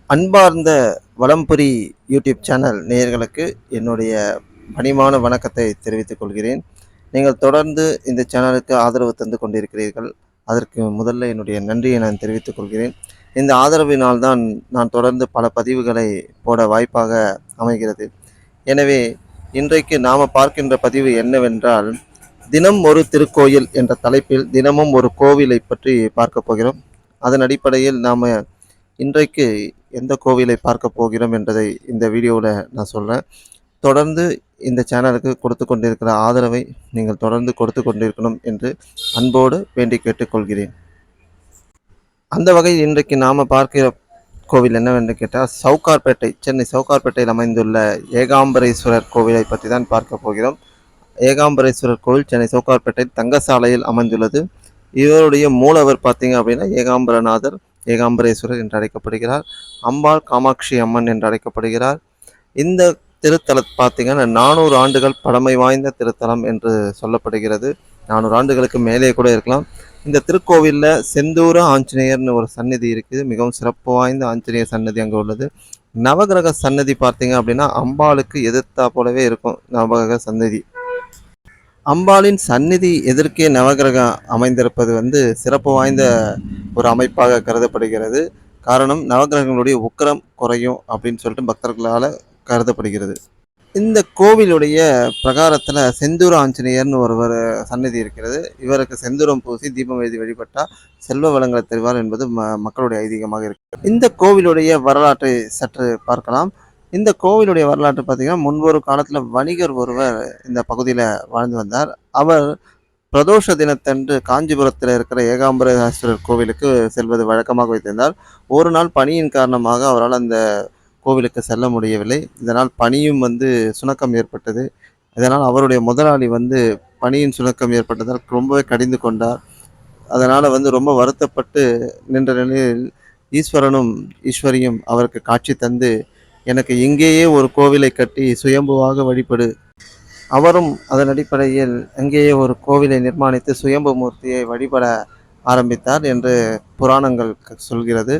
அன்பார்ந்த வலம்புரி YouTube channel நேயர்களுக்கு என்னுடைய பணிவான வணக்கத்தை தெரிவித்துக் கொள்கிறேன். நீங்கள் தொடர்ந்து இந்த சேனலுக்கு ஆதரவு தந்து கொண்டிருக்கிறீர்கள். அதற்கு முதல்ல என்னுடைய நன்றியை நான் தெரிவித்துக் கொள்கிறேன். இந்த ஆதரவினால் தான் நான் தொடர்ந்து பல பதிவுகளை போட வாய்ப்பாக அமைகிறது. எனவே இன்றைக்கு நாம் பார்க்கின்ற பதிவு என்னவென்றால், தினம் ஒரு திருக்கோயில் என்ற தலைப்பில் தினமும் ஒரு கோவிலை பற்றி பார்க்க போகிறோம். அதன் அடிப்படையில் நாம் இன்றைக்கு எந்த கோவிலை பார்க்க போகிறோம் என்பதை இந்த வீடியோவில் நான் சொல்கிறேன். தொடர்ந்து இந்த சேனலுக்கு கொடுத்து கொண்டிருக்கிற ஆதரவை நீங்கள் தொடர்ந்து கொடுத்து கொண்டிருக்கணும் என்று அன்போடு வேண்டி கேட்டுக்கொள்கிறேன். அந்த வகையில் இன்றைக்கு நாம் பார்க்கிற கோவில் என்னவென்று கேட்டால், சவுகார்பேட்டை, சென்னை சவுகார்பேட்டையில் அமைந்துள்ள ஏகாம்பரேஸ்வரர் கோவிலை பற்றி தான் பார்க்க போகிறோம். ஏகாம்பரேஸ்வரர் கோவில் சென்னை சவுகார்பேட்டை தங்கசாலையில் அமைந்துள்ளது. இவருடைய மூலவர் பார்த்தீங்க அப்படின்னா ஏகாம்பரநாதர், ஏகாம்பரேஸ்வரர் என்று அழைக்கப்படுகிறார். அம்பாள் காமாட்சி அம்மன் என்று அழைக்கப்படுகிறார். இந்த திருத்தலம் பார்த்தீங்கன்னா 400 ஆண்டுகள் பழமை வாய்ந்த திருத்தலம் என்று சொல்லப்படுகிறது. 400 ஆண்டுகளுக்கு மேலே கூட இருக்கலாம். இந்த திருக்கோவிலில் செந்தூர ஆஞ்சநேயர்னு ஒரு சன்னதி இருக்குது. மிகவும் சிறப்பு வாய்ந்த ஆஞ்சநேயர் சன்னதி அங்கே உள்ளது. நவகிரக சன்னதி பார்த்தீங்க அப்படின்னா அம்பாளுக்கு எதிர்த்தா போலவே இருக்கும் நவகிரக சன்னதி. அம்பாளின் சந்நிதி எதிர்க்கே நவகிரகம் அமைந்திருப்பது சிறப்பு வாய்ந்த ஒரு அமைப்பாக கருதப்படுகிறது. காரணம், நவகிரகங்களுடைய உக்கிரம் குறையும் அப்படின்னு சொல்லிட்டு பக்தர்களால் கருதப்படுகிறது. இந்த கோவிலுடைய பிரகாரத்தில் செந்தூர ஆஞ்சநேயர்னு ஒருவர் சன்னதி இருக்கிறது. இவருக்கு செந்தூரம் பூசி தீபம் எழுதி வழிபட்டால் செல்வ வளங்களை தருவார் என்பது மக்களுடைய ஐதீகமாக இருக்கிறது. இந்த கோவிலுடைய வரலாற்றை சற்று பார்க்கலாம். இந்த கோவிலுடைய வரலாற்று பார்த்தீங்கன்னா, முன்பொரு காலத்தில் வணிகர் ஒருவர் இந்த பகுதியில் வாழ்ந்து வந்தார். அவர் பிரதோஷ தினத்தன்று காஞ்சிபுரத்தில் இருக்கிற ஏகாம்பரேஸ்வரர் கோவிலுக்கு செல்வது வழக்கமாக வைத்திருந்தார். ஒரு நாள் பணியின் காரணமாக அவரால் அந்த கோவிலுக்கு செல்ல முடியவில்லை. இதனால் பணியும் சுணக்கம் ஏற்பட்டது. இதனால் அவருடைய முதலாளி பணியின் சுணக்கம் ஏற்பட்டதால் ரொம்பவே கடிந்து கொண்டார். அதனால் ரொம்ப வருத்தப்பட்டு நின்ற நிலையில் ஈஸ்வரனும் ஈஸ்வரியும் அவருக்கு காட்சி தந்து, எனக்கு இங்கேயே ஒரு கோவிலை கட்டி சுயம்புவாக வழிபடு. அவரும் அதன் அடிப்படையில் அங்கேயே ஒரு கோவிலை நிர்மாணித்து சுயம்பு மூர்த்தியை வழிபட ஆரம்பித்தார் என்று புராணங்கள் சொல்கிறது.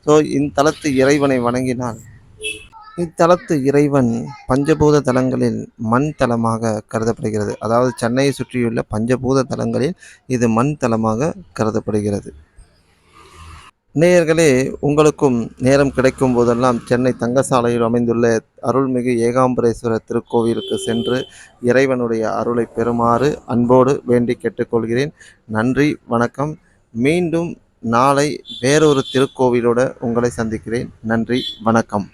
ஸோ இத்தலத்து இறைவனை வணங்கினால், இத்தலத்து இறைவன் பஞ்சபூத தலங்களில் மண் தலமாக கருதப்படுகிறது. அதாவது சென்னையை சுற்றியுள்ள பஞ்சபூத தலங்களில் இது மண் தலமாக கருதப்படுகிறது. நேயர்களே, உங்களுக்கும் நேரம் கிடைக்கும் போதெல்லாம் சென்னை தங்கசாலையில் அமைந்துள்ள அருள்மிகு ஏகாம்பரேஸ்வரர் திருக்கோவிலுக்கு சென்று இறைவனுடைய அருளை பெறுமாறு அன்போடு வேண்டி கேட்டுக்கொள்கிறேன். நன்றி, வணக்கம். மீண்டும் நாளை வேறொரு திருக்கோவிலோடு உங்களை சந்திக்கிறேன். நன்றி, வணக்கம்.